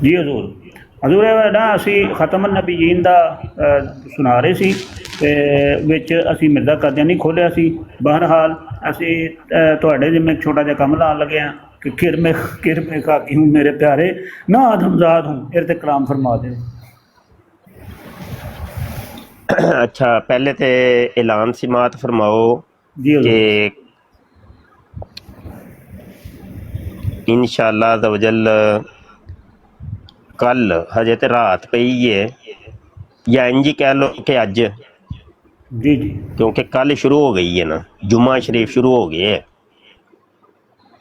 جی حضور حضور نا اسی ختم النبیین دا سنا رہے سی تے وچ اسی مرزا قادیانی کھولیا سی بہرحال اسی تواڈے ذمے ایک چھوٹا جہا کم لان لگے ہیں کہ کر میں خاکی ہوں میرے پیارے نہ آدمزاد ہوں ارتے کلام فرما دیں اچھا پہلے تے اعلان سماعت فرماؤ جی حضور کہ انشاءاللہ عز و جل کل ہجے تے رات پئی ہے یا انجی کہہ لو کہ اج، جی جی کیونکہ کل شروع ہو گئی ہے نا، جمعہ شریف شروع ہو گئے ہے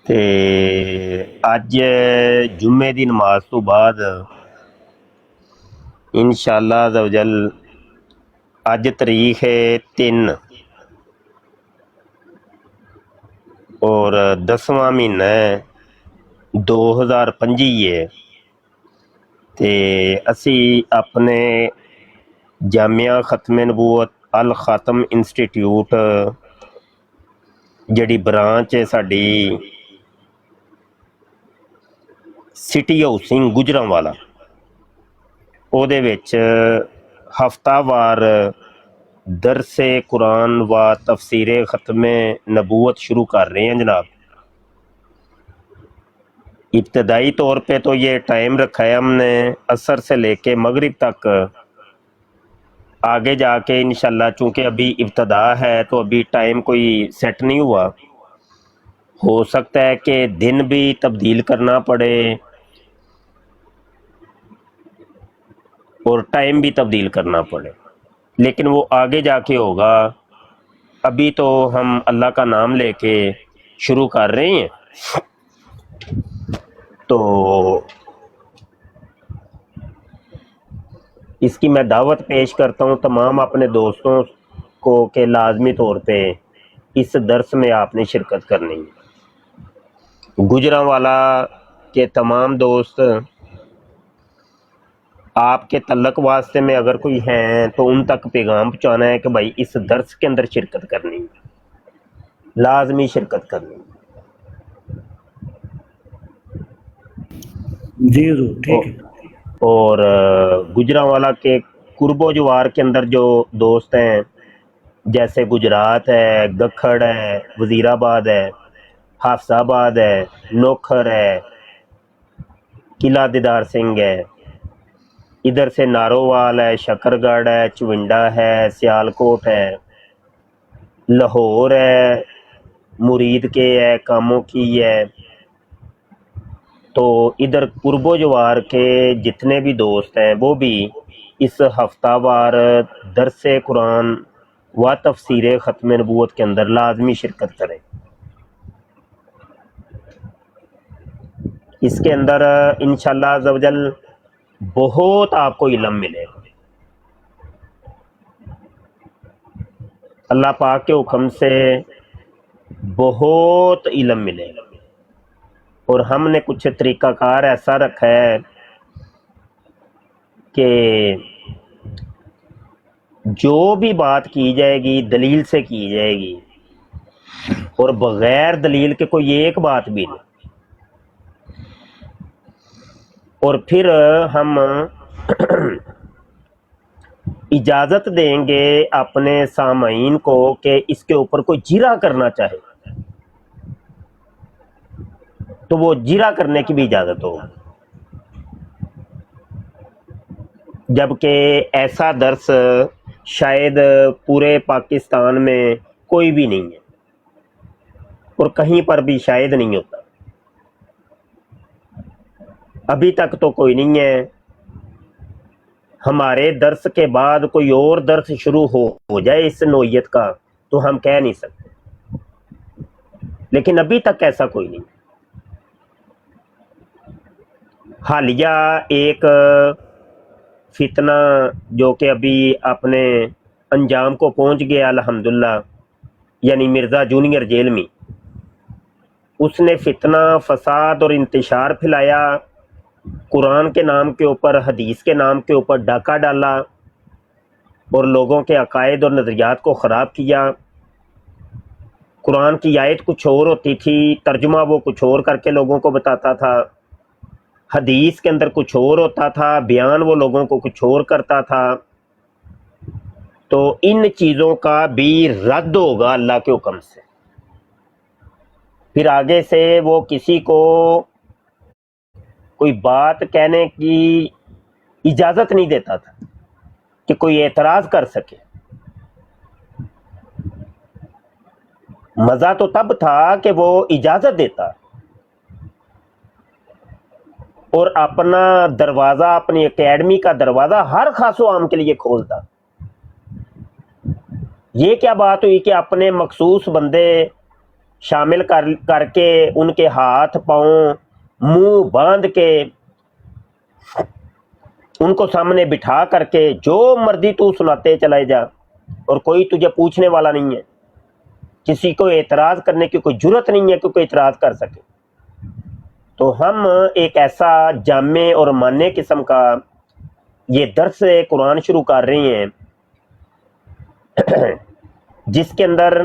تے اج جمعے دی نماز تو بعد انشاءاللہ عز و جل اج تاریخ ہے 3 اور 10واں مہینہ ہے 2025 ہے تے اسی اپنے جامعہ ختم نبوت الخاتم انسٹیٹیوٹ جڑی برانچ ہے ساڈی سٹی ہاؤسنگ گجرانوالا او دے وچ ہفتہ وار درس قرآن و تفسیر ختم نبوت شروع کر رہے ہیں جناب۔ ابتدائی طور پہ تو یہ ٹائم رکھا ہے ہم نے عصر سے لے کے مغرب تک، آگے جا کے انشاءاللہ چونکہ ابھی ابتدا ہے تو ابھی ٹائم کوئی سیٹ نہیں ہوا، ہو سکتا ہے کہ دن بھی تبدیل کرنا پڑے اور ٹائم بھی تبدیل کرنا پڑے، لیکن وہ آگے جا کے ہوگا، ابھی تو ہم اللہ کا نام لے کے شروع کر رہے ہیں۔ تو اس کی میں دعوت پیش کرتا ہوں تمام اپنے دوستوں کو کہ لازمی طور پہ اس درس میں آپ نے شرکت کرنی ہے۔ گجرانوالا کے تمام دوست آپ کے تعلق واسطے میں اگر کوئی ہیں تو ان تک پیغام پہنچانا ہے کہ بھائی اس درس کے اندر شرکت کرنی ہے، لازمی شرکت کرنی ہے۔ جی حضور ٹھیک ہے اور گجرانوالا کے قرب و جوار کے اندر جو دوست ہیں جیسے گجرات ہے، گکھڑ ہے، وزیر آباد ہے، حافظ آباد ہے، نوکھر ہے، قلعہ دیدار سنگھ ہے، ادھر سے نارووال ہے، شکر گڑھ ہے، چونڈا ہے، سیالکوٹ ہے، لاہور ہے، مرید کے ہے، کاموں کی ہے، تو ادھر قرب و جوار کے جتنے بھی دوست ہیں وہ بھی اس ہفتہ وار درس قرآن و تفسیر ختم نبوت کے اندر لازمی شرکت کریں۔ اس کے اندر انشاءاللہ عز و جل بہت آپ کو علم ملے گا، اللہ پاک کے حکم سے بہت علم ملے گا، اور ہم نے کچھ طریقہ کار ایسا رکھا ہے کہ جو بھی بات کی جائے گی دلیل سے کی جائے گی، اور بغیر دلیل کے کوئی ایک بات بھی نہیں، اور پھر ہم اجازت دیں گے اپنے سامعین کو کہ اس کے اوپر کوئی جرا کرنا چاہے تو وہ جرا کرنے کی بھی اجازت ہو، جبکہ ایسا درس شاید پورے پاکستان میں کوئی بھی نہیں ہے اور کہیں پر بھی شاید نہیں ہوتا، ابھی تک تو کوئی نہیں ہے۔ ہمارے درس کے بعد کوئی اور درس شروع ہو جائے اس نوعیت کا تو ہم کہہ نہیں سکتے، لیکن ابھی تک ایسا کوئی نہیں۔ حالیہ ایک فتنہ جو کہ ابھی اپنے انجام کو پہنچ گیا الحمدللہ، یعنی مرزا جونیئر جیل میں، اس نے فتنہ فساد اور انتشار پھیلایا، قرآن کے نام کے اوپر حدیث کے نام کے اوپر ڈاکہ ڈالا اور لوگوں کے عقائد اور نظریات کو خراب کیا۔ قرآن کی آیت کچھ اور ہوتی تھی، ترجمہ وہ کچھ اور کر کے لوگوں کو بتاتا تھا، حدیث کے اندر کچھ اور ہوتا تھا، بیان وہ لوگوں کو کچھ اور کرتا تھا، تو ان چیزوں کا بھی رد ہوگا اللہ کے حکم سے۔ پھر آگے سے وہ کسی کو کوئی بات کہنے کی اجازت نہیں دیتا تھا کہ کوئی اعتراض کر سکے۔ مزہ تو تب تھا کہ وہ اجازت دیتا اور اپنا دروازہ، اپنی اکیڈمی کا دروازہ ہر خاص و عام کے لیے کھولتا۔ یہ کیا بات ہوئی کہ اپنے مخصوص بندے شامل کر کے ان کے ہاتھ پاؤں منہ باندھ کے ان کو سامنے بٹھا کر کے جو مرضی تو سناتے چلائے جا، اور کوئی تجھے پوچھنے والا نہیں ہے، کسی کو اعتراض کرنے کی کوئی جرت نہیں ہے کہ کوئی اعتراض کر سکے۔ تو ہم ایک ایسا جامع اور مانع قسم کا یہ درس قرآن شروع کر رہے ہیں جس کے اندر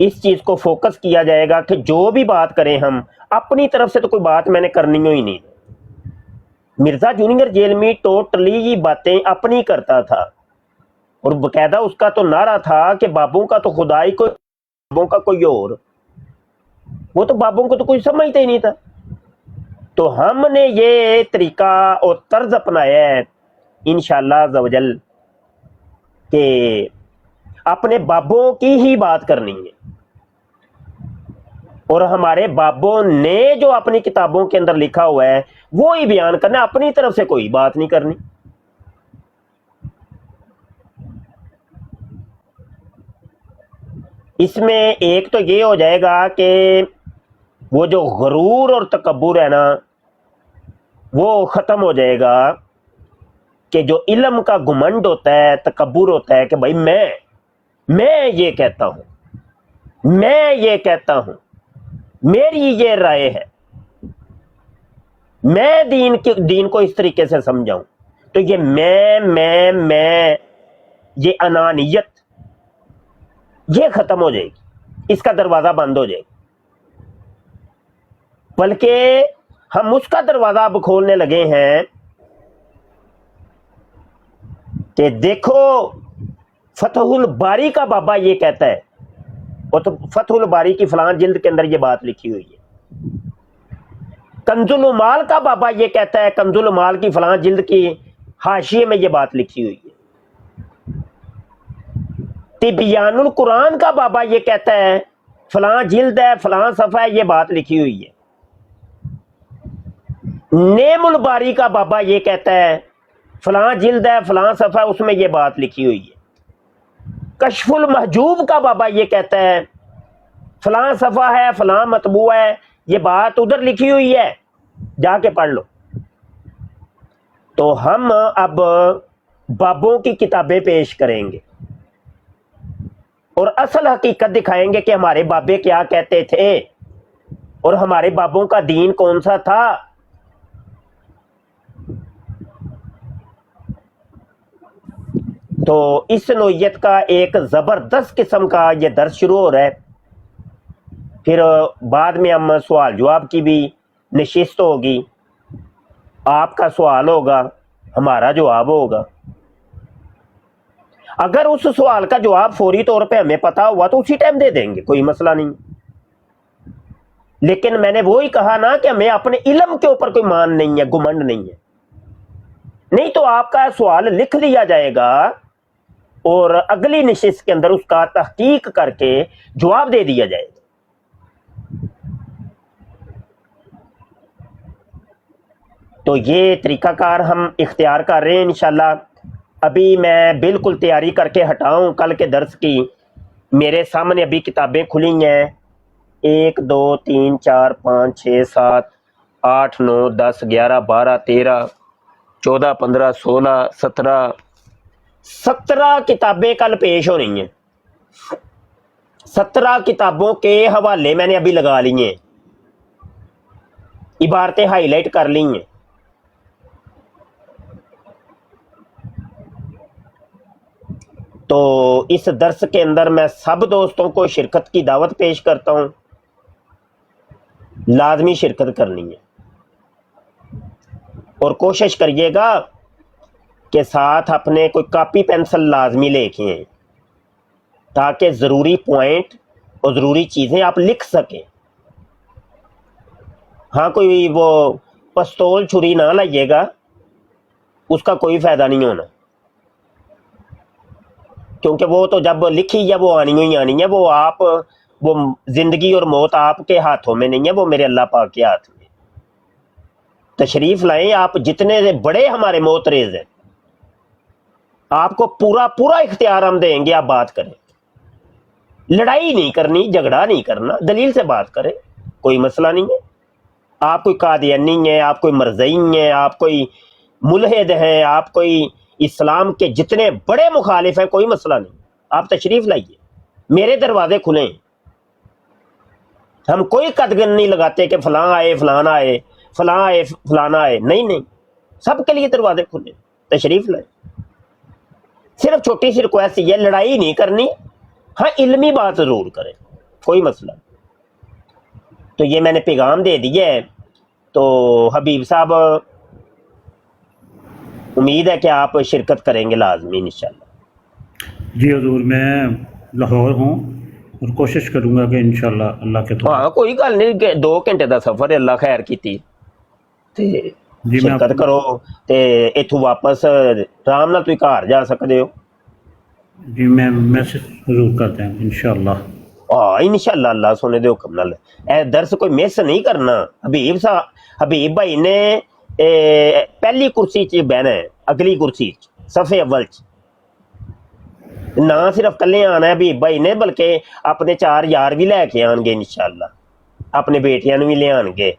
اس چیز کو فوکس کیا جائے گا کہ جو بھی بات کریں ہم اپنی طرف سے تو کوئی بات میں نے کرنی ہی نہیں۔ مرزا جونیئر جیل میں ٹوٹلی یہ باتیں اپنی کرتا تھا، اور باقاعدہ اس کا تو نعرہ تھا کہ بابوں کا تو خدا ہی کوئی، بابوں کا کوئی اور، وہ تو بابوں کو تو کوئی سمجھتا ہی نہیں تھا۔ تو ہم نے یہ طریقہ اور طرز اپنایا ہے انشاءاللہ عز و جل کہ اپنے بابوں کی ہی بات کرنی ہے، اور ہمارے بابوں نے جو اپنی کتابوں کے اندر لکھا ہوا ہے وہ ہی بیان کرنا، اپنی طرف سے کوئی بات نہیں کرنی۔ اس میں ایک تو یہ ہو جائے گا کہ وہ جو غرور اور تکبر ہے نا وہ ختم ہو جائے گا، کہ جو علم کا گھمنڈ ہوتا ہے، تکبر ہوتا ہے کہ بھائی میں یہ کہتا ہوں، میں یہ کہتا ہوں، میری یہ رائے ہے، میں دین کو اس طریقے سے سمجھاؤں، تو یہ میں یہ انانیت یہ ختم ہو جائے گی، اس کا دروازہ بند ہو جائے گا، بلکہ ہم اس کا دروازہ اب کھولنے لگے ہیں کہ دیکھو فتح الباری کا بابا یہ کہتا ہے، وہ تو فتح الباری کی فلاں جلد کے اندر یہ بات لکھی ہوئی ہے، کنز المال کا بابا یہ کہتا ہے، کنز المال کی فلاں جلد کی حاشیے میں یہ بات لکھی ہوئی ہے، تبیان القرآن کا بابا یہ کہتا ہے فلاں جلد ہے، فلاں صفحہ ہے، یہ بات لکھی ہوئی ہے، نیم الباری کا بابا یہ کہتا ہے فلاں جلد ہے، فلاں صفحہ، اس میں یہ بات لکھی ہوئی ہے، کشف المحجوب کا بابا یہ کہتا ہے فلاں صفحہ ہے، فلاں مطبوع ہے، یہ بات ادھر لکھی ہوئی ہے، جا کے پڑھ لو۔ تو ہم اب بابوں کی کتابیں پیش کریں گے اور اصل حقیقت دکھائیں گے کہ ہمارے بابے کیا کہتے تھے اور ہمارے بابوں کا دین کون سا تھا۔ تو اس نوعیت کا ایک زبردست قسم کا یہ درس شروع ہو رہا ہے، پھر بعد میں ہم سوال جواب کی بھی نشست ہوگی، آپ کا سوال ہوگا، ہمارا جواب ہوگا۔ اگر اس سوال کا جواب فوری طور پہ ہمیں پتا ہوا تو اسی ٹائم دے دیں گے، کوئی مسئلہ نہیں، لیکن میں نے وہی کہا نا کہ ہمیں اپنے علم کے اوپر کوئی مان نہیں ہے، گھمنڈ نہیں ہے، نہیں تو آپ کا سوال لکھ لیا جائے گا اور اگلی نشست کے اندر اس کا تحقیق کر کے جواب دے دیا جائے گا۔ تو یہ طریقہ کار ہم اختیار کر رہے ہیں انشاءاللہ۔ ابھی میں بالکل تیاری کر کے ہٹاؤں کل کے درس کی، میرے سامنے ابھی کتابیں کھلی ہیں، 1 2 3 4 5 6 7 8 9 10 11 12 13 14 15 16 17 کتابیں کل پیش ہو رہی ہیں۔ 17 کتابوں کے حوالے میں نے ابھی لگا لی ہیں، عبارتیں ہائی لائٹ کر لی ہیں۔ تو اس درس کے اندر میں سب دوستوں کو شرکت کی دعوت پیش کرتا ہوں، لازمی شرکت کرنی ہے۔ और कोशिश करिएगा कि साथ अपने कोई कापी पेंसिल लाजमी लेके आए, ताकि ज़रूरी पॉइंट और ज़रूरी चीज़ें आप लिख सकें। हाँ, कोई वो पिस्तौल छुरी ना लाइएगा, उसका कोई फ़ायदा नहीं होना, क्योंकि वो तो जब लिखी है वो आनी ही आनी है। वो ज़िंदगी और मौत आपके हाथों में नहीं है, वो मेरे अल्लाह पाक के हाथ में। तशरीफ़ लाएं, आप जितने बड़े हमारे मोतरेज़ हैं, आपको पूरा पूरा इख्तियार हम देंगे, आप बात करें। लड़ाई नहीं करनी, झगड़ा नहीं करना, दलील से बात करें, कोई मसला नहीं है। आप कोई कादियानी है, आप कोई मरज़ई हैं, आप कोई मुल्हिद हैं, आप कोई इस्लाम के जितने बड़े मुखालिफ हैं, कोई मसला नहीं, आप तशरीफ़ लाइए, मेरे दरवाजे खुले हैं। हम कोई कदगन नहीं लगाते कि फलां आए फलाना आए, फलां आए फलाना आए, नहीं नहीं, सबके लिए दरवाजे खुले, तशरीफ़ लाए। सिर्फ छोटी सी रिक्वेस्ट ये, लड़ाई नहीं करनी, हाँ इल्मी बात ज़रूर करें, कोई मसला। तो ये मैंने पैगाम दे दिया है। तो हबीब साहब, उम्मीद है कि आप शिरकत करेंगे लाजमी इंशाल्लाह। जी हजूर, मैं लाहौर हूँ और कोशिश करूँगा कि इंशाल्लाह अल्लाह के तौर। हाँ, कोई गल नहीं, 2 घंटे का सफ़र अल्लाह खैर की ते शिरकत करो, तो इथों वापस आराम नाल तुसीं घर जा सकते हो। जी, मैं मैसेज जरूर करते हैं इंशाल्लाह। हाँ इंशाल्लाह, अल्लाह सोने दे हुक्म नाल ए दर्स कोई मिस नहीं करना। हबीब भाई ने पहली कुर्सी च बहना है, अगली कुर्सी सफ़े अव्वल च। ना सिर्फ कल्ले आना है हबीब भाई ने, बल्कि अपने 4 यार भी लैके आएंगे इंशाल्लाह, अपने बेटियां भी ले आएंगे,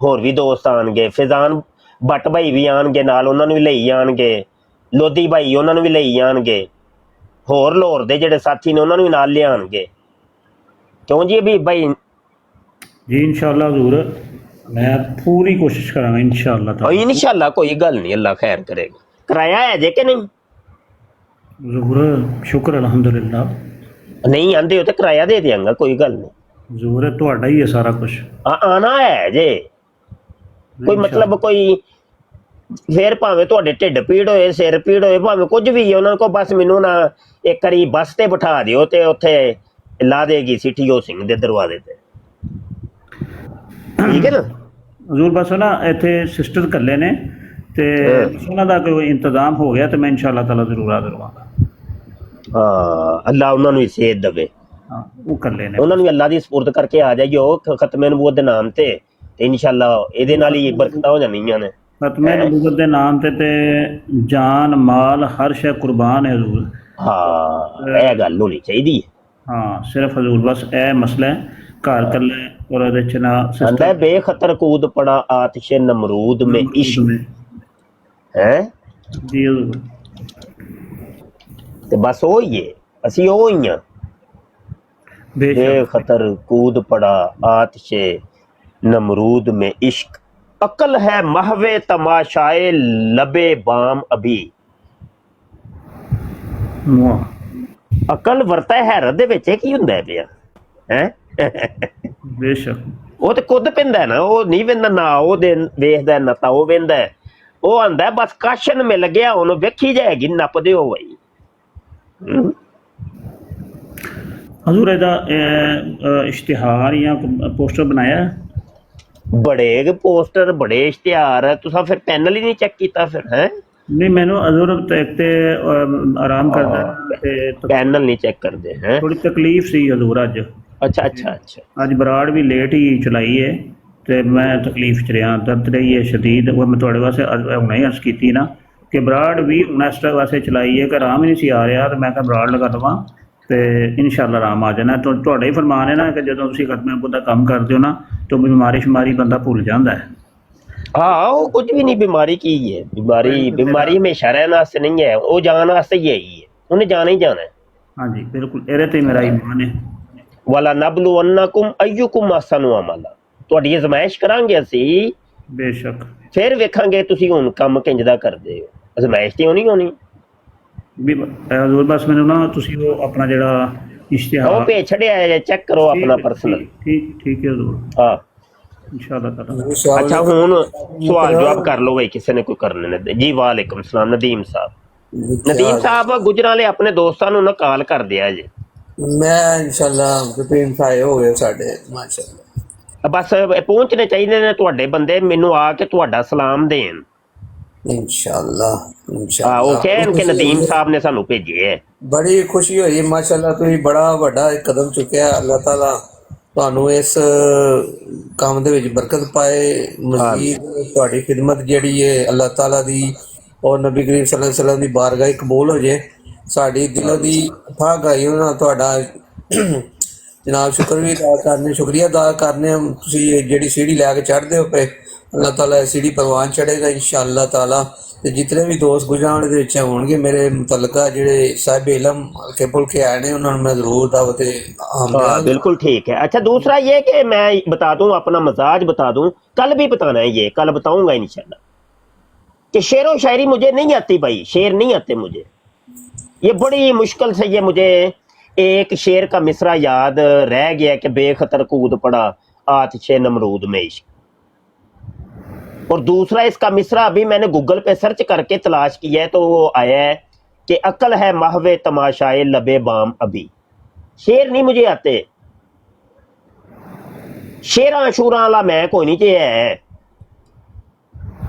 होर भी दोस्त आएंगे, फिजान भट्ट भाई भी आएंगे नाल, उन्होंने भी लई आएंगे, लोधी भाई उन्होंने भी लई आएंगे, होर लाहौर दे जिहड़े साथी ने उन्होंने भी नाल ले आएंगे। क्यों जी हबीब भाई? जी इंशाल्लाह हजूर, मैं पूरी कोशिश करांगा इंशाल्लाह। इंशाल्लाह कोई गल नहीं, अल्लाह खैर करेगा। किराया है जे कि नहीं? जरूर, शुक्र अल्हम्दुलिल्लाह। नहीं आंदे हो तो किराया दे देंगा, कोई गल नहीं। जरूर है, तुहाडा ही है सारा कुछ। आना है जे, कोई मतलब कोई फिर भावें तुहाडे ढिड पीड़ होए, सिर पीड़ होए, भावें कुछ भी है, उन्होंने को बस मैनू ना एक बारी बस ते बिठा दिओ ते उत्थे ला देगी सीटीओ सिंह दे दरवाजे ते, ठीक है ना हजूर? बस ना इत्थे सिस्टर कल्ले ने ते उन्हां दा कोई इंतजाम हो गया तो मैं इंशाल्लाह ताला जरूर हाज़र होवांगा। हाँ, अल्लाह उन्होंने भी सेहत दवे। हाँ, वो कल्ले ने, उन्होंने भी अल्लाह दी सपुर्द करके आ जाइयो खत्मे नबूवत दे नाम ते इंशाल्लाह इहदे नाल ही बरकतां हो जानियां ने। खत्मे नबूवत दे नाम ते जान माल हर शय कुर्बान है हजूर। हाँ, यह गल होनी चाहिए। हाँ, सिर्फ हजूर बस ए मसला है घर कल्ले और ओहदे च ना सिस्टर बेखतर कूद पड़ा आतिश नमरूद में इश्क है जी हजूर। ते बस वो ही है, असी वो ही हां। बेखतर कूद पड़ा आतिश नमरूद में इश्क, अकल है महवे तमाशाए लबे बाम अभी। अकल वरता हैरत दे विच की हुंदा है पिया है बेशक वो तो खुद पिंदा है ना, वो नहीं वेंदा ना, वो वेखदा ना ता वो वेंदा है, वो आंदा बस काशन मिल गया हुण वेखी जाएगी, नपदे हो भाई। हजूर एदा इश्तिहार या पोस्टर बनाया है? बड़े पोस्टर बड़े इश्तिहार, तुसा फिर पैनल ही नहीं चेक किया फिर है? नहीं, मैनू हजूर एक ते आराम करदा ते पैनल नहीं चेक करते हैं, थोड़ी तकलीफ सी हजूर अज। अच्छा अच्छा अच्छा, अज बराड़ भी लेट ही चलाई है तो मैं तकलीफ च रहा, दर्द रही है शदीद। वो मैं थोड़े वास्ते हुणे ही अर्ज की ना कि बराड़ भी हूँ इस वास्ते चलाई है कि आराम ही नहीं सी आ रहा, तो मैं बराड़ लगा देवां तो इंशाल्लाह आराम आ जाना। तो तुहाडा ही फरमान है ना कि जो तुसीं खत्मे नबूवत दा काम करदे हो ना तो बीमारी शुमारी बंदा भुल जाता है। हाँ वो कुछ भी नहीं, बीमारी की है, बीमारी हमेशा रहने वास्ते नहीं है, वो जाने वास्ते ही है, उन्हें जाना ही जाना है। हाँ जी बिल्कुल, एरे ते मेरा ईमान है। वाला नबलुवन्नकुम अय्युकुम अहसनु अमला, तुहाडी आजमाइश करांगे असीं, बेशक फिर वेखांगे तुसीं हुण काम किंजदा करदे हो। आजमाइश ते होनी भी हजूर बस मैनू ना तुसीं वो अपना जिहड़ा इश्तिहार वो भेज छड़िया है, चेक करो अपना पर्सनल। ठीक ठीक है हजूर। हाँ इंशाल्लाह ताला। अच्छा ਹੁਣ ਸਵਾਲ ਜਵਾਬ ਕਰ ਲਓ ਬਈ ਕਿਸੇ ਨੇ ਕੋਈ ਕਰਨੇ ਨੇ ਜੀ। ਵਾਲੇਕੁਮ ਸਲਾਮ ਨਦੀਮ ਸਾਹਿਬ। ਨਦੀਮ ਸਾਹਿਬ ਗੁਜਰਾਂ ਵਾਲੇ ਆਪਣੇ ਦੋਸਤਾਂ ਨੂੰ ਨਾ ਕਾਲ ਕਰ ਦਿਆ ਜੀ। ਮੈਂ ਇਨਸ਼ਾਅੱਲਾ ਰੁਟੀਨ ਸਾਏ ਹੋ ਗਏ ਸਾਡੇ ਮਾਸ਼ਾਅੱਲਾ। ਬਸ ਪਹੁੰਚਣੇ ਚਾਹੀਦੇ ਨੇ ਤੁਹਾਡੇ ਬੰਦੇ, ਮੈਨੂੰ ਆ ਕੇ ਤੁਹਾਡਾ ਸਲਾਮ ਦੇਣ। ਇਨਸ਼ਾਅੱਲਾ ਉਹ ਇਨਸ਼ਾਅੱਲਾ ਕਹਿਣ ਕਿ ਨਦੀਮ ਸਾਹਿਬ ਨੇ ਸਾਨੂੰ ਭੇਜੇ ਹੈ। ਬੜੀ ਖੁਸ਼ੀ ਹੋਈ ਮਾਸ਼ਾਅੱਲਾ। ਤੁਸੀਂ ਬੜਾ ਵੱਡਾ ਇੱਕ ਕਦਮ ਚੁੱਕਿਆ। ਅੱਲਾਹ ਤਾਲਾ ਤੁਹਾਨੂੰ ਇਸ ਕੰਮ ਦੇ ਵਿੱਚ ਬਰਕਤ ਪਾਏ। ਮਜ਼ੀਦ ਤੁਹਾਡੀ ਖਿਦਮਤ ਜਿਹੜੀ ਹੈ ਅੱਲਾਹ ਤਾਲਾ ਦੀ ਔਰ ਨਬੀ ਕਰੀਮ ਸੱਲੱਲਾਹੁ ਅਲੈहि ਵਸੱਲਮ ਦੀ ਬਾਰਗਾਹ ਕਬੂਲ ਹੋ ਜੇ। ਸਾਡੀ ਦਿਲੋਂ ਦੀ ਅਥਾਹ ਗਾਈ ਉਹਨਾਂ ਤੁਹਾਡਾ ਜਨਾਬ ਸ਼ੁਕਰ ਵੀ ਅਦਾ ਕਰਨੇ, ਸ਼ੁਕਰੀਆ ਅਦਾ ਕਰਨੇ। ਤੁਸੀਂ ਜਿਹੜੀ ਸੀढ़ी ਲੈ ਕੇ ਚੜ੍ਹਦੇ ਹੋ ਪਏ, ਅੱਲਾਹ ਤਾਲਾ ਇਹ ਸੀढ़ी ਪ੍ਰਵਾਨ ਚੜ੍ਹੇਗਾ ਇੰਸ਼ਾਅੱਲਾਹ ਤਾਲਾ। ਤੇ ਜਿਤਨੇ ਵੀ ਦੋਸਤ ਗੁਜਰਾਤ ਦੇ ਵਿੱਚ ਹੋਣਗੇ ਮੇਰੇ ਮੁਤਲਕਾ ਜਿਹੜੇ ਸਾਹਿਬ ਇਲਮ ਹਲਕੇ ਫੁਲਕੇ आए ने उन्होंने मैं जरूर दावत हाँ बिल्कुल ठीक है। अच्छा दूसरा ये कि मैं बता दूं अपना मजाज बता दूं, कल भी बताना है, ये कल बताऊंगा इंशाल्लाह कि शेर व शायरी मुझे नहीं आती भाई, शेर नहीं आते मुझे। ये बड़ी मुश्किल से ये मुझे एक शेर का मिसरा याद रह गया कि बेखतर कूद पड़ा आतिशे नमरूद में इश्क। और दूसरा इसका मिसरा अभी मैंने गूगल पे सर्च करके तलाश किया है तो वो आया है कि अकल है महवे तमाशाए लबे बाम अभी। शेर नहीं मुझे आते, शेरा शूरा वाला मैं कोई नहीं जे है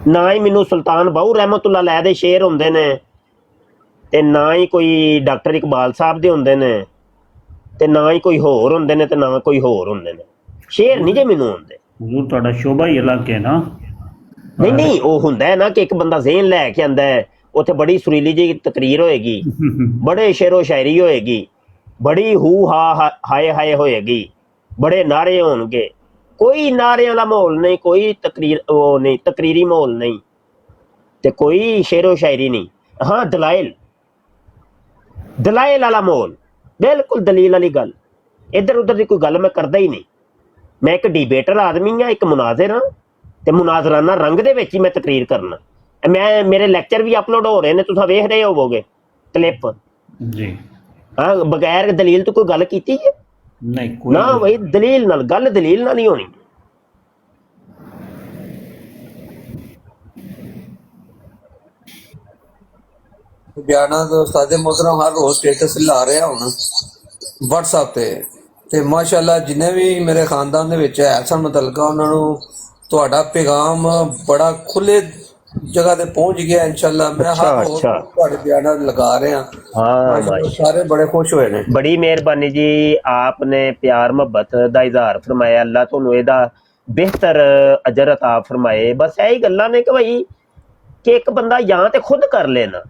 ना ही। मैनू सुल्तान बाहू रहमतुल्लाह अलैह दे शेर हुंदे ने ते ना ही कोई डॉक्टर इकबाल साहब दे हुंदे ने ते ना ही कोई होर हुंदे ने ते ना कोई होर हुंदे ने। शेर नहीं जे मैनू आउंदे। हुजूर ਤੁਹਾਡਾ ਸ਼ੋਭਾ ਹੀ ਅਲੱਗ ਹੈ ਨਾ। नहीं वो हुंदा है ना कि एक बंदा ज़हन लैके आंदा है, उत्थे बड़ी सुरीली जी तकरीर होएगी, बड़े शेरो शायरी होएगी, बड़ी हू हा हाय हाय होएगी, बड़े नारे होणगे। कोई नारे वाला माहौल नहीं, कोई तकरीर वो नहीं, तकरीरी माहौल नहीं ते कोई शेरो शायरी नहीं। हाँ दलाइल दलाइल वाला माहौल, बिल्कुल दलील वाली गल। इधर उधर की कोई गल मैं करदा ही नहीं। मैं एक डिबेटर आदमी हाँ, एक मुनाजिर हाँ ਤੇ ਮੁਨਾਜ਼ਰਾਨਾ ਰੰਗ ਦੇ ਵਿੱਚ ਹੀ ਮੈਂ ਤਕਰੀਰ ਕਰਨਾ। ਮੈਂ ਮੇਰੇ ਲੈਕਚਰ ਵੀ ਅਪਲੋਡ ਹੋ ਰਹੇ ਨੇ, ਤੁਸੀਂ ਵੇਖ ਰਹੇ ਹੋਵੋਗੇ ਕਲਿੱਪ ਜੀ। ਹਾਂ ਬਗੈਰ ਦਲੀਲ ਤੋਂ ਕੋਈ ਗੱਲ ਕੀਤੀ ਹੈ ਨਹੀਂ ਕੋਈ ਨਾ ਬਈ, ਦਲੀਲ ਨਾਲ ਗੱਲ, ਦਲੀਲ ਨਾਲ ਹੀ ਹੋਣੀ। ਬਿਆਨਾਂ ਦਾ ਉਸਤਾਦ ਮੁਹਤਰਮ ਹਰ ਰੋਜ਼ ਸਟੇਟਸ ਲਾ ਰਿਹਾ ਹੁਣ WhatsApp ਤੇ ਮਾਸ਼ਾਅੱਲਾ ਜਿੰਨੇ ਵੀ ਮੇਰੇ ਖਾਨਦਾਨ ਦੇ ਵਿੱਚ ਹੈ ਸਨ ਮੁਤਲਕਾ ਉਹਨਾਂ ਨੂੰ ਤੁਹਾਡਾ ਪੈਗਾਮ ਬੜਾ ਖੁੱਲੇ ਜਗ੍ਹਾ ਤੇ ਪਹੁੰਚ ਗਿਆ इंशाल्लाह। मैं हर रोज ਤੁਹਾਡੇ ਬਿਆਨਾਂ ਲਗਾ ਰਿਹਾ। हाँ ਸਾਰੇ ਬੜੇ ਖੁਸ਼ ਹੋਏ ਨੇ। बड़ी मेहरबानी जी, आपने प्यार मोहब्बत ਦਾ इजहार फरमाया, अल्लाह ਤੁਹਾਨੂੰ ਇਹਦਾ ਬਿਹਤਰ ਅਜਰ ਅਤਾ ਫਰਮਾਏ। बस यही ਗੱਲਾਂ ਨੇ कि भाई कि एक बंदा ਜਾਂ ਤੇ ਖੁਦ ਕਰ ਲੈਣਾ,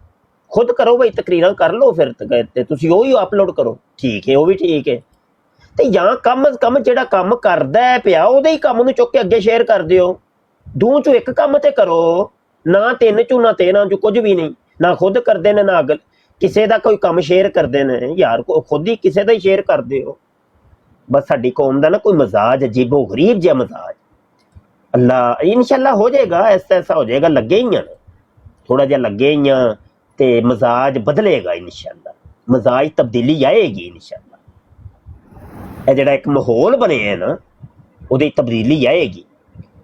ਖੁਦ ਕਰੋ ਬਈ ਤਕਰੀਰਾਂ ਕਰ ਲਓ, ਫਿਰ ਤੇ ਤੁਸੀਂ ਉਹੀ ਅਪਲੋਡ ਕਰੋ, ਠੀਕ ਹੈ, ਉਹ ਵੀ ਠੀਕ ਹੈ। ਤੇ ਜਾਂ ਕਮ ਅਜ਼ ਕਮ ਜਿਹੜਾ ਕੰਮ ਕਰਦਾ ਹੈ ਪਿਆ ਉਹਦੇ ਹੀ ਕੰਮ ਨੂੰ ਚੁੱਕ ਕੇ ਅੱਗੇ ਸ਼ੇਅਰ ਕਰ ਦਿਓ। ਦੋ ਚੋਂ ਇੱਕ ਕੰਮ ਤੇ ਕਰੋ, ਨਾ ਤਿੰਨ ਚੋਂ ਨਾ 13 ਚੋਂ ਕੁਝ ਵੀ ਨਹੀਂ। ਨਾ ਖੁਦ ਕਰਦੇ ਨੇ ਨਾ ਕਿਸੇ ਦਾ ਕੋਈ ਕੰਮ ਸ਼ੇਅਰ ਕਰਦੇ ਨੇ। ਯਾਰ ਖੁਦ ਹੀ ਕਿਸੇ ਦਾ ਹੀ ਸ਼ੇਅਰ ਕਰਦੇ ਹੋ। ਬਸ ਸਾਡੀ ਕੌਮ ਦਾ ਨਾ ਕੋਈ ਮਜ਼ਾਜ ਅਜੀਬੋ ਗਰੀਬ ਜਿਹਾ ਮਜ਼ਾਜ। ਅੱਲਾ ਇਨਸ਼ਾਅੱਲਾ ਹੋ ਜਾਏਗਾ, ਐਸਾ ਹੋ ਜਾਏਗਾ। ਲੱਗੇ ਹੀ ਆ ਥੋੜਾ ਜਿਹਾ, ਲੱਗੇ ਹੀ ਆ ਤੇ ਮਜ਼ਾਜ ਬਦਲੇਗਾ ਇਨਸ਼ਾਅੱਲਾ, ਮਜ਼ਾਜ ਤਬਦੀਲੀ ਆਏਗੀ ਇਨਸ਼ਾਅੱਲਾ। ਇਹ ਜਿਹੜਾ ਇੱਕ ਮਾਹੌਲ ਬਣਿਆ ਹੈ ਨਾ ਉਹਦੀ ਤਬਦੀਲੀ ਆਏਗੀ।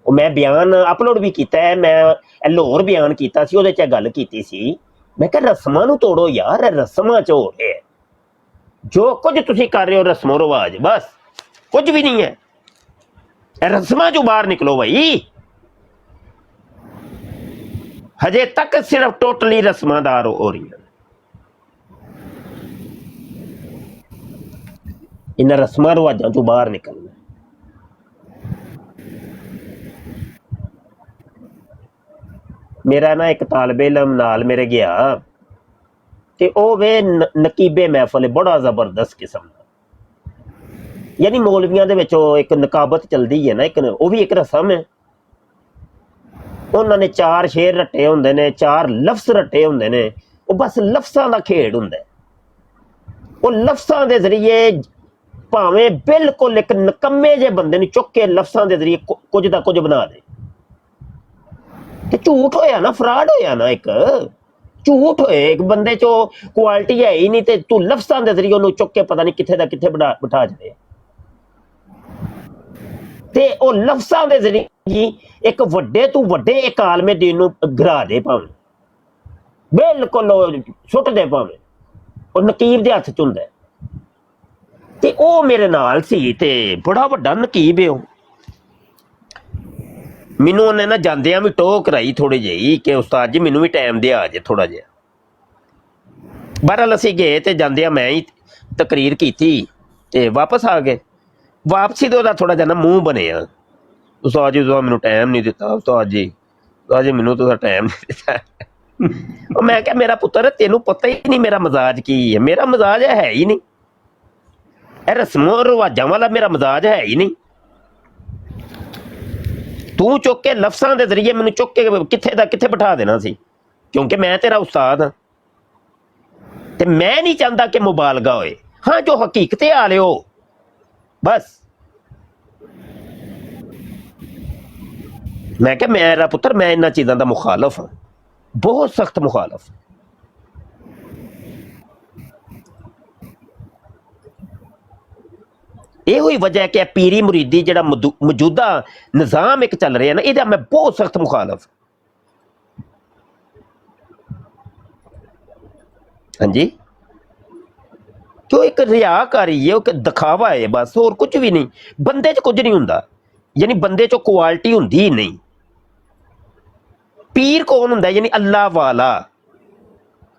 ਉਹ ਮੈਂ ਬਿਆਨ ਅਪਲੋਡ ਵੀ ਕੀਤਾ ਹੈ, ਮੈਂ ਲਾਹੌਰ ਬਿਆਨ ਕੀਤਾ ਸੀ, ਉਹਦੇ 'ਚ ਗੱਲ ਕੀਤੀ ਸੀ। ਮੈਂ ਕਿਹਾ ਰਸਮਾਂ ਨੂੰ ਤੋੜੋ ਯਾਰ, ਇਹ ਰਸਮਾਂ 'ਚ ਹੋ ਰਿਹਾ ਜੋ ਕੁਝ ਤੁਸੀਂ ਕਰ ਰਹੇ ਹੋ ਰਸਮੋ ਰਿਵਾਜ, ਬਸ ਕੁਝ ਵੀ ਨਹੀਂ ਹੈ। ਇਹ ਰਸਮਾਂ 'ਚੋਂ ਬਾਹਰ ਨਿਕਲੋ ਭਾਈ। ਹਜੇ ਤੱਕ ਸਿਰਫ ਟੋਟਲੀ ਰਸਮਾਂਦਾਰ ਹੋ ਰਹੀਆਂ। ਇਹਨਾਂ ਰਸਮਾਂ ਰਿਵਾਜਾਂ ਤੋਂ ਬਾਹਰ ਨਿਕਲਣਾ। ਮੇਰਾ ਨਾ ਇੱਕ ਤਾਲਬੇ ਇਲਮ ਨਾਲ ਮੇਰੇ ਗਿਆ ਤੇ ਉਹ ਵੇ ਨਕੀਬੇ ਮਹਿਫਲ ਬੜਾ ਜ਼ਬਰਦਸਤ ਕਿਸਮ ਦਾ, ਯਾਨੀ ਮੌਲਵੀਆਂ ਦੇ ਵਿੱਚ ਉਹ ਇੱਕ ਨਕਾਬਤ ਚੱਲਦੀ ਹੈ ਨਾ, ਇੱਕ ਉਹ ਵੀ ਇੱਕ ਰਸਮ ਹੈ। ਉਹਨਾਂ ਨੇ 4 ਸ਼ੇਰ ਰੱਟੇ ਹੁੰਦੇ ਨੇ, 4 ਲਫ਼ਜ਼ ਰੱਟੇ ਹੁੰਦੇ ਨੇ, ਉਹ ਬਸ ਲਫ਼ਜ਼ਾਂ ਦਾ ਖੇਡ ਹੁੰਦਾ। ਉਹ ਲਫ਼ਜ਼ਾਂ ਦੇ ਜ਼ਰੀਏ ਭਾਵੇਂ ਬਿਲਕੁਲ ਇੱਕ ਨਕੰਮੇ ਜਿਹੇ ਬੰਦੇ ਨੂੰ ਚੁੱਕ ਕੇ ਲਫ਼ਜ਼ਾਂ ਦੇ ਜ਼ਰੀਏ ਕੁਝ ਦਾ ਕੁਝ ਬਣਾ ਦੇ। ਤੇ ਝੂਠ ਹੋਇਆ ਨਾ, ਫਰਾਡ ਹੋਇਆ ਨਾ, ਇੱਕ ਝੂਠ ਹੋਏ, ਇੱਕ ਬੰਦੇ 'ਚੋਂ ਕੁਆਲਿਟੀ ਹੈ ਹੀ ਨਹੀਂ ਤੇ ਤੂੰ ਲਫ਼ਜ਼ਾਂ ਦੇ ਜ਼ਰੀਏ ਉਹਨੂੰ ਚੁੱਕ ਕੇ ਪਤਾ ਨਹੀਂ ਕਿੱਥੇ ਦਾ ਕਿੱਥੇ ਬਿਠਾ ਜਾਵੇ। ਤੇ ਉਹ ਲਫ਼ਜ਼ਾਂ ਦੇ ਜ਼ਰੀਏ ਇੱਕ ਵੱਡੇ ਤੋਂ ਵੱਡੇ ਇੱਕ ਆਲਮੇ ਦੀਨ ਨੂੰ ਗਿਰਾ ਦੇ, ਭਾਵੇਂ ਬਿਲਕੁਲ ਉਹ ਸੁੱਟ ਦੇ, ਭਾਵੇਂ ਉਹ ਨਕੀਬ ਦੇ ਹੱਥ ਚ ਹੁੰਦਾ। ਤੇ ਉਹ ਮੇਰੇ ਨਾਲ ਸੀ ਤੇ ਬੜਾ ਵੱਡਾ ਨਕੀਬ ਹੈ ਉਹ। ਮੈਨੂੰ ਉਹਨੇ ਨਾ ਜਾਂਦਿਆਂ ਵੀ ਟੋਹ ਕਰਾਈ ਥੋੜੀ ਜਿਹੀ ਕਿ ਉਸਤਾਦ ਜੀ ਮੈਨੂੰ ਵੀ ਟਾਈਮ ਦਿਆ ਜੇ ਥੋੜਾ ਜਿਹਾ। ਬਹਰਹਾਲ ਅਸੀਂ ਗਏ ਤੇ ਜਾਂਦਿਆਂ ਮੈਂ ਹੀ ਤਕਰੀਰ ਕੀਤੀ ਤੇ ਵਾਪਸ ਆ ਗਏ। ਵਾਪਸੀ ਤੇ ਉਹਦਾ ਥੋੜਾ ਜਿਹਾ ਨਾ ਮੂੰਹ ਬਣਿਆ, ਉਸਤਾਦ ਜੀ ਤੁਸੀਂ ਮੈਨੂੰ ਟਾਈਮ ਨਹੀਂ ਦਿੱਤਾ, ਉਸਤਾਦ ਜੀ ਮੈਨੂੰ ਤੁਸੀਂ ਟਾਈਮ ਨਹੀਂ ਦਿੱਤਾ। ਉਹ ਮੈਂ ਕਿਹਾ ਮੇਰਾ ਪੁੱਤਰ ਤੈਨੂੰ ਪਤਾ ਹੀ ਨਹੀਂ ਮੇਰਾ ਮਜ਼ਾਜ ਕੀ ਹੈ, ਮੇਰਾ ਮਜ਼ਾਜ ਹੈ ਹੀ ਨਹੀਂ, ਇਹ ਰਸਮੋਂ ਰਿਵਾਜਾਂ ਵਾਲਾ ਮੇਰਾ ਮਜ਼ਾਜ ਹੈ ਹੀ ਨਹੀਂ। ਤੂੰ ਚੁੱਕ ਕੇ ਲਫ਼ਜ਼ਾਂ ਦੇ ਜ਼ਰੀਏ ਮੈਨੂੰ ਚੁੱਕ ਕੇ ਕਿੱਥੇ ਦਾ ਕਿੱਥੇ ਬਿਠਾ ਦੇਣਾ ਸੀ, ਕਿਉਂਕਿ ਮੈਂ ਤੇਰਾ ਉਸਤਾਦ ਹਾਂ ਤੇ ਮੈਂ ਨਹੀਂ ਚਾਹੁੰਦਾ ਕਿ ਮੁਬਾਲਗਾ ਹੋਏ। ਹਾਂ ਜੋ ਹਕੀਕਤ ਆ ਲਿਓ ਬਸ। ਮੈਂ ਕਿਹਾ ਮੇਰਾ ਪੁੱਤਰ ਮੈਂ ਇਹਨਾਂ ਚੀਜ਼ਾਂ ਦਾ ਮੁਖਾਲਫ ਹਾਂ, ਬਹੁਤ ਸਖਤ ਮੁਖਾਲਫ। ਇਹੋ ਹੀ ਵਜ੍ਹਾ ਹੈ ਕਿ ਪੀਰੀ ਮੁਰੀਦੀ ਜਿਹੜਾ ਮੌਜੂਦਾ ਨਿਜ਼ਾਮ ਇੱਕ ਚੱਲ ਰਿਹਾ ਨਾ, ਇਹਦਾ ਮੈਂ ਬਹੁਤ ਸਖਤ ਮੁਖਾਲਫ। ਹਾਂਜੀ, ਜੋ ਇੱਕ ਰਿਆਕਾਰੀ ਹੈ, ਉਹ ਇੱਕ ਦਿਖਾਵਾ ਹੈ ਬਸ, ਹੋਰ ਕੁਝ ਵੀ ਨਹੀਂ। ਬੰਦੇ 'ਚ ਕੁਝ ਨਹੀਂ ਹੁੰਦਾ, ਯਾਨੀ ਬੰਦੇ 'ਚ ਕੁਆਲਿਟੀ ਹੁੰਦੀ ਹੀ ਨਹੀਂ। ਪੀਰ ਕੌਣ ਹੁੰਦਾ? ਯਾਨੀ ਅੱਲਾ ਵਾਲਾ,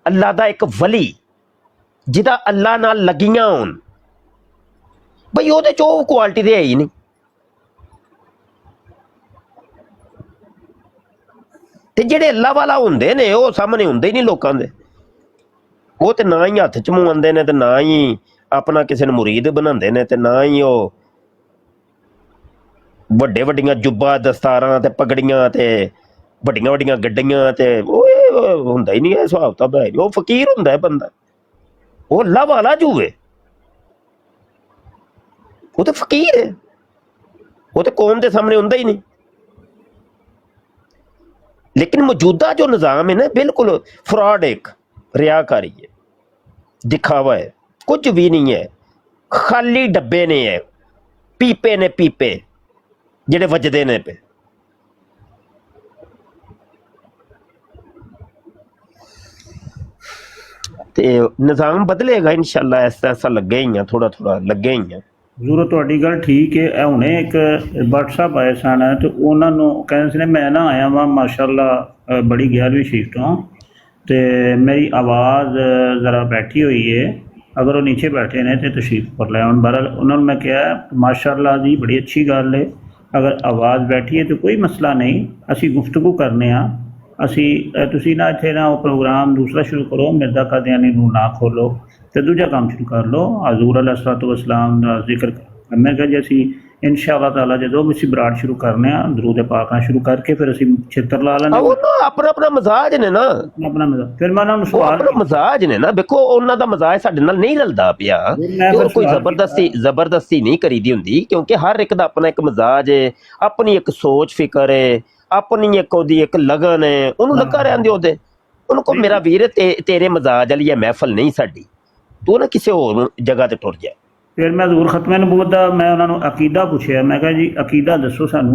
ਅੱਲਾ ਦਾ ਇੱਕ ਵਲੀ ਜਿਹਦਾ ਅੱਲਾ ਨਾਲ ਲੱਗੀਆਂ ਹੋਣ, ਬਈ ਉਹਦੇ 'ਚ ਉਹ ਕੁਆਲਿਟੀ ਤੇ ਹੈ ਹੀ ਨਹੀਂ। ਤੇ ਜਿਹੜੇ ਅੱਲਾ ਵਾਲਾ ਹੁੰਦੇ ਨੇ ਉਹ ਸਾਹਮਣੇ ਹੁੰਦੇ ਹੀ ਨਹੀਂ ਲੋਕਾਂ ਦੇ। ਉਹ ਤੇ ਨਾ ਹੀ ਹੱਥ ਚ ਮੂੰਦੇ ਨੇ, ਤੇ ਨਾ ਹੀ ਆਪਣਾ ਕਿਸੇ ਨੂੰ ਮੁਰੀਦ ਬਣਾਉਂਦੇ ਨੇ, ਤੇ ਨਾ ਹੀ ਉਹ ਵੱਡੇ ਵੱਡੀਆਂ ਜੁੱਬਾਂ ਦਸਤਾਰਾਂ ਤੇ ਪਗੜੀਆਂ ਤੇ ਵੱਡੀਆਂ ਵੱਡੀਆਂ ਗੱਡੀਆਂ, ਤੇ ਉਹ ਹੁੰਦਾ ਹੀ ਨਹੀਂ ਇਹ ਹਿਸਾਬ ਤਾਂ ਹੈ। ਉਹ ਫਕੀਰ ਹੁੰਦਾ ਹੈ ਬੰਦਾ, ਉਹ ਅੱਲਾ ਵਾਲਾ ਜੂਏ, ਉਹ ਤੇ ਫਕੀਰ ਹੈ, ਉਹ ਤੇ ਕੌਮ ਦੇ ਸਾਹਮਣੇ ਹੁੰਦਾ ਹੀ ਨਹੀਂ। ਲੇਕਿਨ ਮੌਜੂਦਾ ਜੋ ਨਿਜ਼ਾਮ ਹੈ ਨਾ, ਬਿਲकुल ਫਰਾਡ, ਇੱਕ ਰਿਆਕਾਰੀ ਹੈ, ਦਿਖਾਵਾ ਹੈ, ਕੁਝ ਵੀ ਨਹੀਂ ਹੈ, ਖਾਲੀ ਡੱਬੇ ਨੇ, ਹੈ ਪੀਪੇ ਨੇ, ਪੀਪੇ ਜਿਹੜੇ ਵੱਜਦੇ ਨੇ ਪਏ। ਤੇ ਨਿਜ਼ਾਮ ਬਦਲੇਗਾ ਇਨਸ਼ਾਅੱਲਾ, ਐਸਾ ਲੱਗੇ ਹੀ ਆ, ਥੋੜਾ ਥੋੜਾ ਲੱਗੇ ਹੀ ਆ। ਜ਼ਰੂਰ ਤੁਹਾਡੀ ਗੱਲ ਠੀਕ ਹੈ। ਇਹ ਹੁਣੇ ਇੱਕ WhatsApp ਆਏ ਸਨ ਤੇ ਉਹਨਾਂ ਨੂੰ ਕਹਿੰਦੇ ਸੀ ਨੇ ਮੈਂ ਨਾ ਆਇਆ ਵਾਂ ਮਾਸ਼ਾਅੱਲਾ ਬੜੀ 11ਵੀਂ ਸ਼ਿਫਟ ਤੋਂ, ਤੇ ਮੇਰੀ ਆਵਾਜ਼ ज़रा बैठी हुई है, अगर वो नीचे बैठे ने तो तशरीफ़ पर ले। बहरहाल उन्होंने मैं कहा माशाअल्लाह जी बड़ी अच्छी गल है, अगर आवाज़ बैठी है तो कोई मसला नहीं, असी गुफ्तगू करने असी तुसी ना इत्थे ना प्रोग्राम दूसरा शुरू करो, मिर्ज़ा कादियानी नूं ना खोलो तो दूजा काम शुरू कर लो, हज़ूर अलैहिस्सलातु वस्सलाम दा जिक्र। मैं कहा जी असी इंशाअल्लाह ताला जो भी बराड़ शुरू करने दरूद पाक शुरू करके फिर असी छितर ला लेना। अपना अपना मजाज ने ना, अपना मजाज। फिर मैं उन्होंने सवाल अपना मजाज ने ना, देखो उन्हों का मजाज साडे नाल नहीं रलदा पिया, कोई जबरदस्ती नहीं करीदी हुंदी, क्योंकि हर एक दा अपना एक मजाज है, अपनी एक सोच फिक्र है, अपनी एक ओदी एक लगन है, उन्होंने लगा रहंदे ओदे। उनको मेरा वीर तेरे मजाज वाली महफल नहीं साडी, तू ना किसी होर जगह ते टुर जा। फिर मैं हज़ूर खत्मे नबूवत दा मैं उन्होंने अकीदा पूछया, मैं कहा जी अकीदा दसो सानू,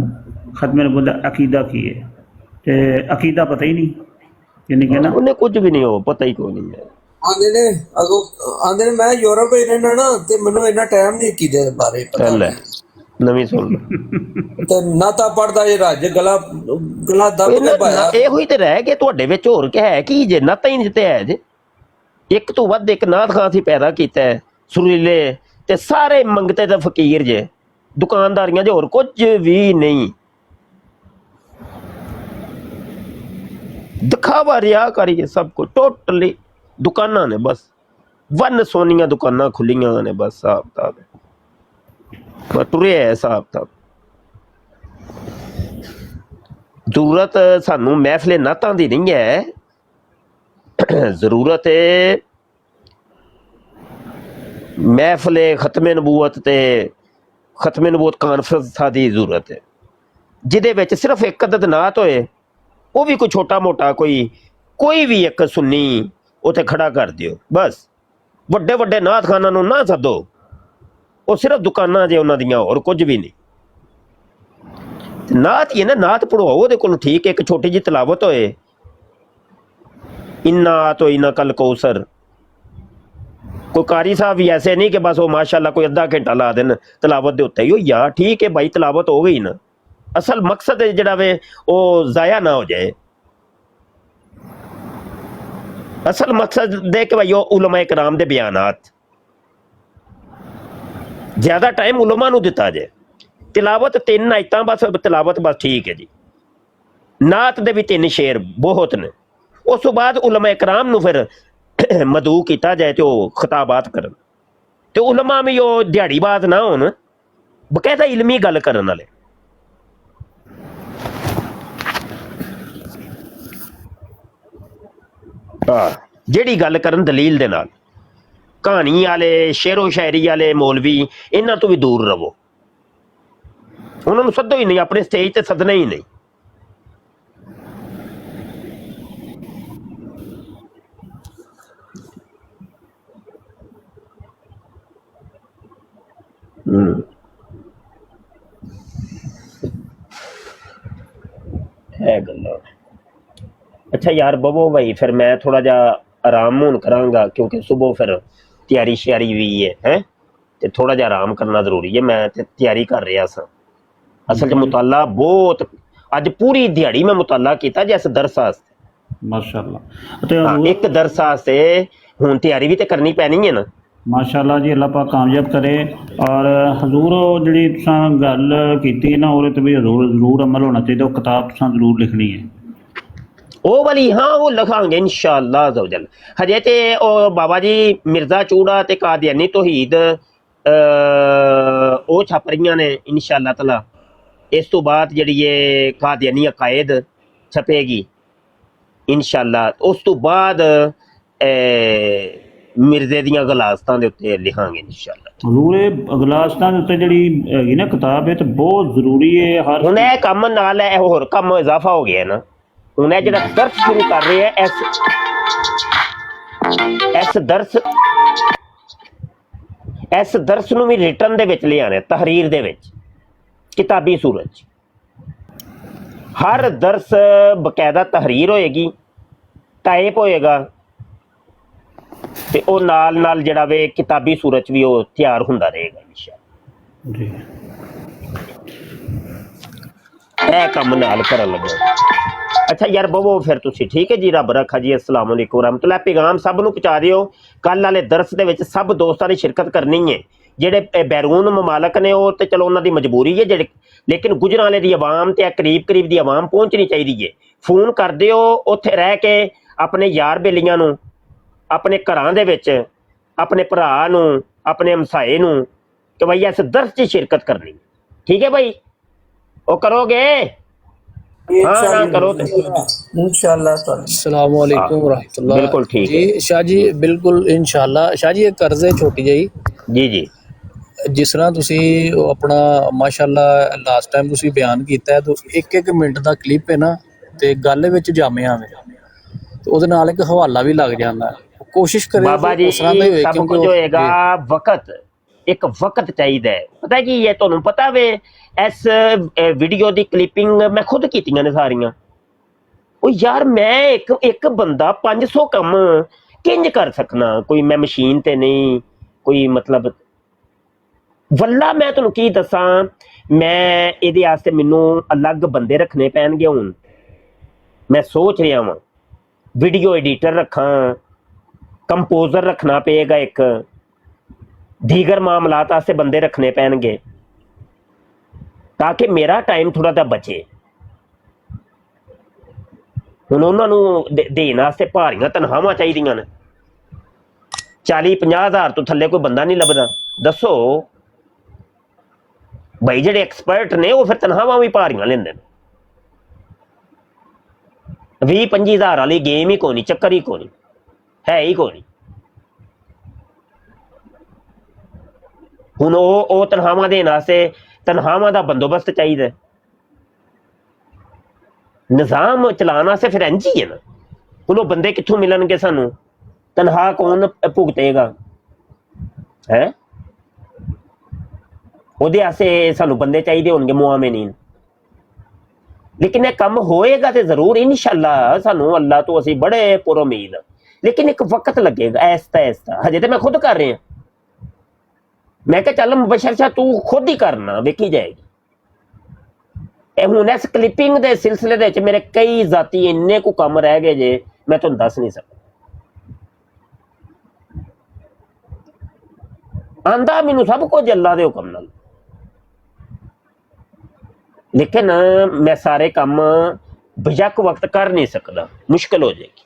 खत्मे नबूवत दा अकीदा की है? ते अकीदा पता ही नहीं, यानी कि ना उन्हें कुछ भी नहीं हो पता ही कोई नहीं है। ਆਂਦੇ ਨੇ ਅਗੋ ਆਂਦੇ ਨੇ ਮੈਂ ਯੂਰਪ ਹੀ ਰਹਿਣਾ ਨਾ, ਤੇ ਮੈਨੂੰ ਇੰਨਾ ਟਾਈਮ ਨਹੀਂ ਅਕੀਦੇ ਦੇ ਬਾਰੇ ਪਤਾ। ਲੈ ਨਵੀਂ ਸੁਣ ਤੇ ਨਾ ਤਾਂ ਪੜਦਾ ਇਹ ਰੱਜ ਗਲਾ ਦੱਬ ਕੇ ਪਾਇਆ। ਇਹੋ ਹੀ ਤੇ ਰਹਿ ਗਏ ਤੁਹਾਡੇ ਵਿੱਚ, ਹੋਰ ਕੀ ਹੈ ਕੀ ਜੇ? ਨਾ ਤਾਂ ਹੀ ਤੇ ਹੈ ਜੇ, ਇੱਕ ਤੋਂ ਵੱਧ ਇੱਕ ਨਾਥ ਖਾਂ ਸੀ ਪੈਦਾ ਕੀਤਾ ਹੈ, ਸੁਰੀਲੇ, ਤੇ ਸਾਰੇ ਮੰਗਤੇ ਤੇ ਫਕੀਰ ਜੇ, ਦੁਕਾਨਦਾਰੀਆਂ ਜੇ, ਹੋਰ ਕੁਝ ਵੀ ਨਹੀਂ। ਦਿਖਾਵਾ ਰਿਆਕਾਰੀ ਸਭ ਕੁਝ, ਟੋਟਲੀ ਦੁਕਾਨਾਂ ਨੇ ਬਸ, ਵੰਨ ਸੋਨੀਆਂ ਦੁਕਾਨਾਂ ਖੁੱਲੀਆਂ ਨੇ ਬਸ, ਹਿਸਾਬ ਕਿਤਾਬ ਤੁਰਿਆ ਹੈ ਹਿਸਾਬ ਕਿਤਾਬ। ਜ਼ਰੂਰਤ ਸਾਨੂੰ ਮਹਿਫਲੇ ਨਾਤਾਂ ਦੀ ਨਹੀਂ ਹੈ, ਜ਼ਰੂਰਤ ਹੈ महफिले खत्मे नबूवत ते खत्मे नबूवत कानफ्रेंस की जरूरत है, जिदे विच सिर्फ एक अदद नात होए, वो भी कोई छोटा मोटा कोई भी एक सुन्नी उत्थे खड़ा कर दियो बस। वड्डे वड्डे नात खाना नूं ना सदो, वो सिर्फ दुकानां जे उन्हां दियां, होर कुछ भी नहीं। ਨਾਤ ਹੀ ਹੈ ਨਾ, ਨਾਤ ਪੜਵਾਓ ਉਹਦੇ ਕੋਲ, ਠੀਕ ਹੈ, ਇੱਕ ਛੋਟੀ ਜਿਹੀ ਤਲਾਵਤ ਹੋਏ, ਇੰਨਾ ਤੋਂ ਇੰਨਾ ਕਲ ਕੌਸਰ। ਕੋਈ कारी साहब भी ऐसे नहीं कि बस वो माशाल्लाह कोई अद्धा घंटा ला देन तलावत दे उत्ते ही हो यार, ठीक है भाई तलावत हो गई ना, असल मकसद है जिहड़ा वे वो जाया ना हो जाए। असल मकसद दे कि भाई वो उलमा इकराम दे बयानात, ज्यादा टाइम उलमा नूं दिता जाए। तिलावत 3 आयतां बस, तिलावत बस ठीक है जी। नात दे भी 3 शेर बहुत ने, उस तो बाद उलमा इकराम नूं फिर मदू किया जाए तो खिताबात करन, ते उलमा भी वो दिहाड़ीबाज ना होन, बकायदा इलमी गल करन वाले। ਜਿਹੜੀ ਗੱਲ ਕਰਨ ਦਲੀਲ ਦੇ ਨਾਲ, ਕਹਾਣੀ ਵਾਲੇ ਸ਼ੇਰੋ ਸ਼ਾਇਰੀ ਵਾਲੇ ਮੌਲਵੀ ਇਹਨਾਂ ਤੋਂ ਵੀ ਦੂਰ ਰਹੋ, ਉਹਨਾਂ ਨੂੰ ਸੱਦੋ ਹੀ ਨਹੀਂ, ਆਪਣੇ ਸਟੇਜ ਤੇ ਸੱਦਣਾ ਹੀ ਨਹੀਂ। है गल्ला। अच्छा यार बबो भाई, फिर मैं थोड़ा जा आराम हून करांगा क्योंकि सुबह फिर तैयारी श्यारी भी है ते थोड़ा जा आराम करना जरूरी है। मैं ते तैयारी कर रहा सा, असल च मुताला बहुत, अज पूरी दिहाड़ी मैं मुताला किया जिस दरस वास्ते, माशाअल्लाह। हाँ, एक दरस वास्ते हुन तैयारी भी तो करनी पैनी है ना। माशाअल्लाह जी, अल्लाह पाक कामयाब करे। और हजूर जी तुसां गल कीती ना, ਉਹਦੇ ਤੇ भी हजूर जरूर अमल होना चाहिए, वो किताब तुसां जरूर लिखनी है ਉਹ ਵਾਲੀ। हाँ वो लिखांगे इंशाअल्लाह अज़्ज़-व-जल। हजे ते बाबा जी मिर्जा चूड़ा ते कादियानी तौहीद ਉਹ छप रही ने इंशाअल्लाह तआला। इस तो बाद जिहड़ी ये कादियानी अकायद छपेगी इंशाअल्लाह। उस तो बाद मिर्जे दियां गलासतां दे उत्ते लिखांगे इंशाअल्लाह। हजूर गलासतां दे उत्ते जिहड़ी हैगी ना किताब, है तो बहुत जरूरी है हर। हुण इह काम नाल है होर काम इजाफा हो गया ना, हुण इह जिहड़ा दर्स शुरू कर रहे हैं, इस दर्स नूं भी रिटन दे विच लिआना, तहरीर दे विच, किताबी सूरत। हर दर्स बकायदा तहरीर होएगी, टाइप होएगा, ते ओ नाल नाल जिहड़ा वे किताबी सूरत भी वो तैयार हुंदा रहेगा इंशाअल्लाह जी। ਇਹ ਕੰਮ ਨਾਲ ਕਰਨ ਲੱਗਾ। अच्छा यार बवो फिर तुसी ठीक है जी, रब रखा जी। अस्सलाम वालेकुम रहमतुल्लाह। पैगाम सब नूं पहुंचा दिओ। कल वाले दरस दे विच सब दोस्तां ने शिरकत करनी है। ਜਿਹੜੇ बैरून ममालक ने वो तो चलो उन्होंने मजबूरी है ਜਿਹੜੇ, लेकिन गुजरां वाले दी आवाम ते करीब करीब दी आवाम पहुंचनी चाहिए है। फोन कर दिओ, उत्थे रह के अपने यार बेलियां नूं, अपने घरां दे विच, अपने भरा नूं, अपने हमसाए नूं कि भाई इस दरस च शिरकत करनी, ठीक है भाई? वो करोगे? हाँ हाँ करो इंशाअल्लाह। अस्सलाम वालेकुम रहमतुल्लाह। बिल्कुल ठीक जी शाह जी, बिल्कुल इंशाअल्लाह। शाह जी एक अर्ज़ है छोटी जी जी। जिस तरह तुसी अपना माशाअल्लाह लास्ट टाइम तुसी बयान किया है, तो एक मिनट का क्लिप है ना, तो गल विच जामिया में तो ਉਹਦੇ ਨਾਲ एक हवाला भी लग जाता है। कोशिश करें बाबा जी सब कुछ होएगा, वक्त एक वक्त चाहिए। पता है कि ये तुहानू पता वे इस वीडियो की क्लिपिंग मैं खुद कीतियां ने सारियां। ओ यार मैं एक बंदा 500 कम किंज कर सकना, कोई मैं मशीन ते नहीं, कोई मतलब वल्ला मैं तुहानू की दसां, मैं इहदे वास्ते मैनू अलग बंदे रखने पैणगे। हुण मैं सोच रहा वां वीडियो एडिटर रखा, कंपोजर रखना पेगा, एक दीगर मामलात वास्ते बंदे रखने पैणगे ताकि मेरा टाइम थोड़ा सा बचे। हुण उन्हां नूं देण वास्ते भारियां तनखावां चाहीदियां ने, 40-50 हज़ार तो थल्ले कोई बंदा नहीं लभदा। दसो भाई, जिहड़े एक्सपर्ट ने वो फिर तनखावां भी भारियां लैंदे ने। 20-25 हज़ार वाली गेम ही कोनी, चक्कर ही कोनी, है ही कोनी। हुण ओ तनखावां देण वास्ते तनखावां दा बंदोबस्त चाहिए, निज़ाम चलाने वास्ते फिर इंज ही है ना। हुण ओ बंदे कित्थों मिलणगे सानू, तनख्वाह कौन भुगतेगा है? ਉਹਦੇ ਵਾਸਤੇ ਸਾਨੂੰ ਬੰਦੇ ਚਾਹੀਦੇ ਹੋਣਗੇ, ਮੁਆਮਿਨੀਨ। ਲੇਕਿਨ ਇਹ ਕੰਮ ਹੋਏਗਾ ਤੇ ਜ਼ਰੂਰ ਇਨਸ਼ਾਅੱਲਾ। ਸਾਨੂੰ ਅੱਲਾ ਤੋਂ ਅਸੀਂ ਬੜੇ ਪੁਰ ਉਮੀਦ, ਲੇਕਿਨ ਇੱਕ ਵਕਤ ਲੱਗੇਗਾ। ਐਸਤਾ ਐਸਤਾ ਹਜੇ ਤੇ ਮੈਂ ਖੁਦ ਕਰ ਰਿਹਾ। ਮੈਂ ਕਿਹਾ ਚੱਲ ਮੁਬਸ਼ਰ ਸ਼ਾਹ ਤੂੰ ਖੁਦ ਹੀ ਕਰਨਾ, ਵੇਖੀ ਜਾਏਗੀ। ਇਹ ਹੁਣ ਇਸ ਕਲਿੱਪਿੰਗ ਦੇ ਸਿਲਸਿਲੇ ਦੇ ਵਿੱਚ ਮੇਰੇ ਕਈ ਜ਼ਾਤੀ ਇੰਨੇ ਕੁ ਕੰਮ ਰਹਿ ਗਏ ਜੇ, ਮੈਂ ਤੁਹਾਨੂੰ ਦੱਸ ਨਹੀਂ ਸਕਦਾ। ਆਂਦਾ ਮੈਨੂੰ ਸਭ ਕੁਝ ਅੱਲਾ ਦੇ ਹੁਕਮ ਨਾਲ, ਲੇਕਿਨ मैं सारे काम बजक वक्त कर नहीं सकता, मुश्किल हो जाएगी।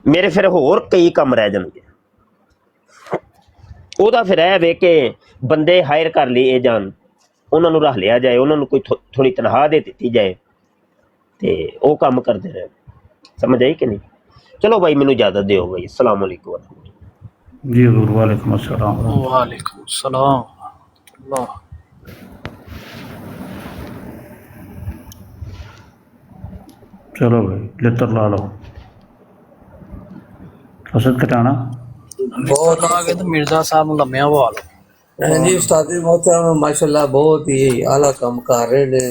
मेरे फिर होर कई काम रह जाएंगे। ਉਹਦਾ ਫਿਰ ਇਹ ਵੇ ਕਿ ਬੰਦੇ ਹਾਇਰ ਕਰ ਲਏ ਜਾਣ, ਉਹਨਾਂ ਨੂੰ ਰੱਖ ਲਿਆ ਜਾਏ, ਉਹਨਾਂ ਨੂੰ ਕੋਈ ਥੋੜੀ ਤਨਖਾਹ ਦੇ ਦਿੱਤੀ ਜਾਏ ਤੇ ਉਹ ਕੰਮ ਕਰਦੇ ਰਹੇ। ਸਮਝ ਆਈ ਕਿ ਨਹੀਂ? ਚਲੋ ਭਾਈ ਮੈਨੂੰ ਇਜਾਜ਼ਤ ਦਿਓ ਭਾਈ। अस्सलाम वालेकुम जी हजूर। वालेकुम अस्सलाम। वालेकुम सलाम अल्लाह। चलो भाई लित्र ला लो। असद कटाना बहुत आगे तो मिर्जा साहब ਨੂੰ ਲੰਮਿਆਂ ਹਵਾ ਲਓ। जी उस्ताद मोहतरम माशाल्लाह बहुत ही आला काम कर रहे ने।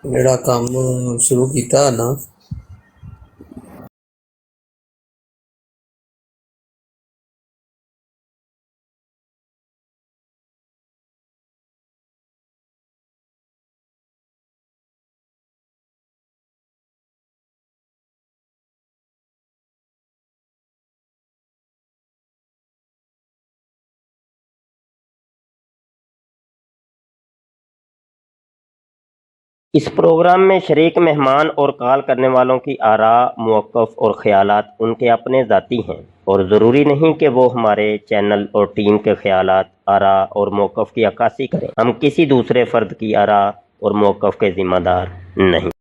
ਜਿਹੜਾ ਕੰਮ ਸ਼ੁਰੂ ਕੀਤਾ ਨਾ, इस प्रोग्राम में शरीक मेहमान और कॉल करने वालों की आरा, मौक़िफ़ और ख़यालात उनके अपने ज़ाती हैं और ज़रूरी नहीं कि वो हमारे चैनल और टीम के ख़यालात, आरा और मौक़िफ़ की अक्कासी करें। हम किसी दूसरे फ़र्द की आरा और मौक़िफ़ के ज़िम्मेदार नहीं।